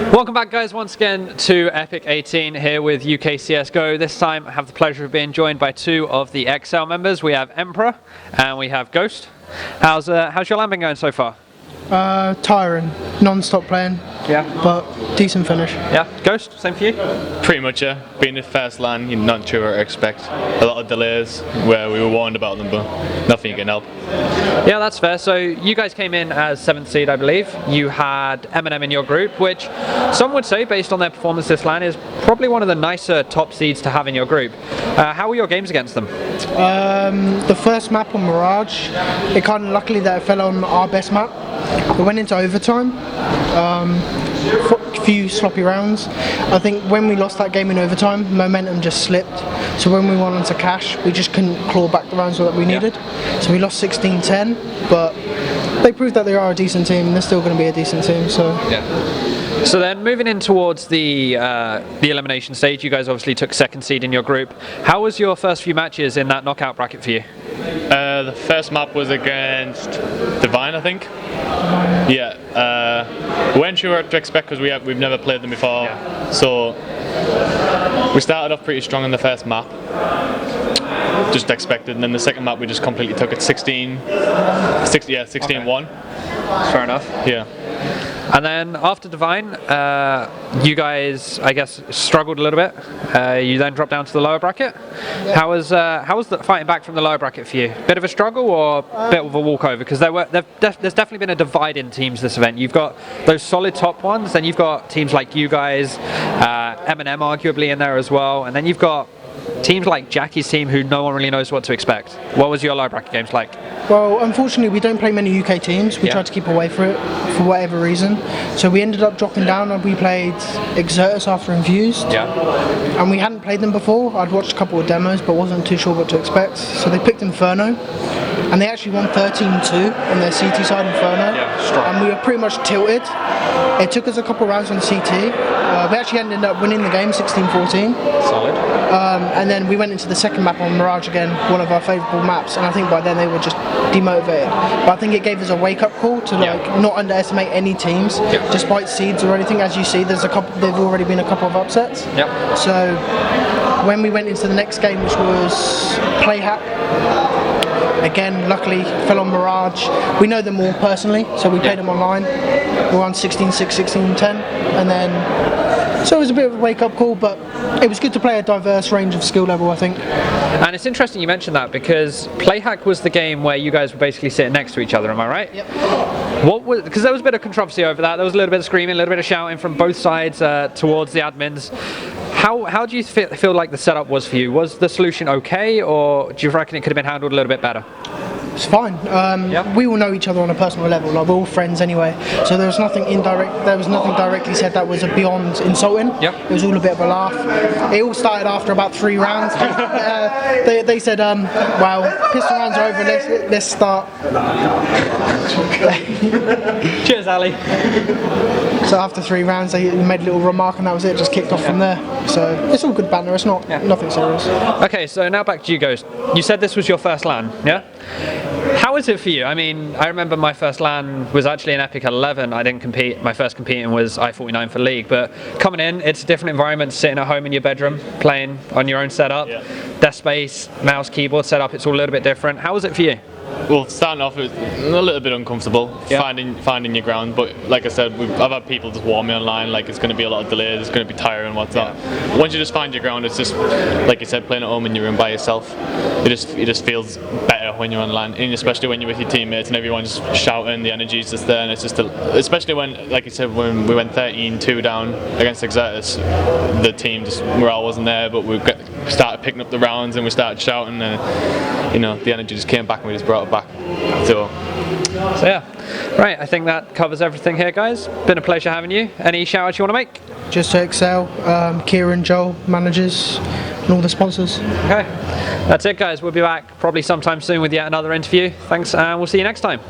Welcome back, guys, once again to epicEIGHTEEN here with UKCSGO. This time I have the pleasure of being joined by two of the exceL members. We have Emperor and we have Ghost. How's your LAN been going so far? Tiring, non-stop playing, but decent finish. Yeah, Ghost, same for you? Pretty much, yeah. Being the first LAN, you're not sure what to expect. A lot of delays where we were warned about them, but nothing you can help. Yeah, that's fair. So you guys came in as 7th seed, I believe. You had M&M in your group, which some would say, based on their performance this LAN, is probably one of the nicer top seeds to have in your group. How were your games against them? The first map on Mirage, it kind of luckily that it fell on our best map. We went into overtime, a few sloppy rounds. I think when we lost that game in overtime, momentum just slipped. So when we went on to cash, we just couldn't claw back the rounds that we needed. So we lost 16-10, but they proved that they are a decent team, and they're still going to be a decent team. So. Yeah. So then moving in towards the elimination stage, you guys obviously took 2nd seed in your group. How was your first few matches in that knockout bracket for you? The first map was against Divine, I think. Yeah, we weren't sure what to expect because we've never played them before. Yeah. So we started off pretty strong in the first map, just expected, and then the second map we just completely took it 16-1. Fair enough. Yeah. And then after Divine, you guys, I guess, struggled a little bit. You then dropped down to the lower bracket. How was the fighting back from the lower bracket for you? Bit of a struggle or a bit of a walkover? Because there's definitely been a divide in teams this event. You've got those solid top ones, then you've got teams like you guys, M&M arguably in there as well, and then you've got teams like Jackie's team who no one really knows what to expect. What was your lower bracket games like? Well, unfortunately we don't play many UK teams. We tried to keep away from it for whatever reason. So we ended up dropping down and we played exceL after Infused. Yeah. And we hadn't played them before. I'd watched a couple of demos but wasn't too sure what to expect. So they picked Inferno. And they actually won 13-2 on their CT side, Inferno. Yeah, strong. And we were pretty much tilted. It took us a couple of rounds on CT. We actually ended up winning the game 16-14. Solid. And then we went into the second map on Mirage again, one of our favourable maps, and I think by then they were just demotivated. But I think it gave us a wake-up call to not underestimate any teams, despite seeds or anything. As you see, there's there've already been a couple of upsets. Yep. So when we went into the next game, which was Playhack, again, luckily, fell on Mirage. We know them all personally, so we played them online. We won 16-6, 16-10, and then so it was a bit of a wake-up call, but it was good to play a diverse range of skill level, I think. And it's interesting you mentioned that because Playhack was the game where you guys were basically sitting next to each other, am I right? Yep. Because there was a bit of controversy over that. There was a little bit of screaming, a little bit of shouting from both sides towards the admins. How do you feel like the setup was for you? Was the solution okay, or do you reckon it could have been handled a little bit better? It's fine. We all know each other on a personal level. Like, we're all friends anyway. So there was nothing indirect. There was nothing directly said that was beyond insulting. Yep. It was all a bit of a laugh. It all started after about 3 rounds. They said, "Well, pistol rounds are over. Let's start." Cheers, Ali. So after 3 rounds, they made a little remark, and that was it. Just kicked off from there. So it's all good banter. It's not nothing serious. Okay, so now back to you, Ghost. You said this was your first LAN, yeah? How is it for you? I mean, I remember my first LAN was actually in Epic 11. I didn't compete. My first competing was I-49 for League. But coming in, it's a different environment, sitting at home in your bedroom, playing on your own setup. Yeah. Desk space, mouse, keyboard setup, it's all a little bit different. How was it for you? Well, starting off, it was a little bit uncomfortable, finding your ground, but like I said, I've had people just warn me online, like it's going to be a lot of delays, it's going to be tiring and whatnot. Yeah. Once you just find your ground, it's just, like you said, playing at home in your room by yourself. It just feels better when you're online, and especially when you're with your teammates and everyone's shouting, the energy's just there, and it's just, especially when, like you said, when we went 13-2 down against exceL, the team just, morale wasn't there, but we started picking up the rounds and we started shouting, and you know, the energy just came back and we just brought it back. So yeah, right, I think that covers everything here, guys. Been a pleasure having you. Any shout outs you want to make? Just to exceL, Kieran, Joel, managers, and all the sponsors. Okay, that's it, guys. We'll be back probably sometime soon with yet another interview. Thanks, and we'll see you next time.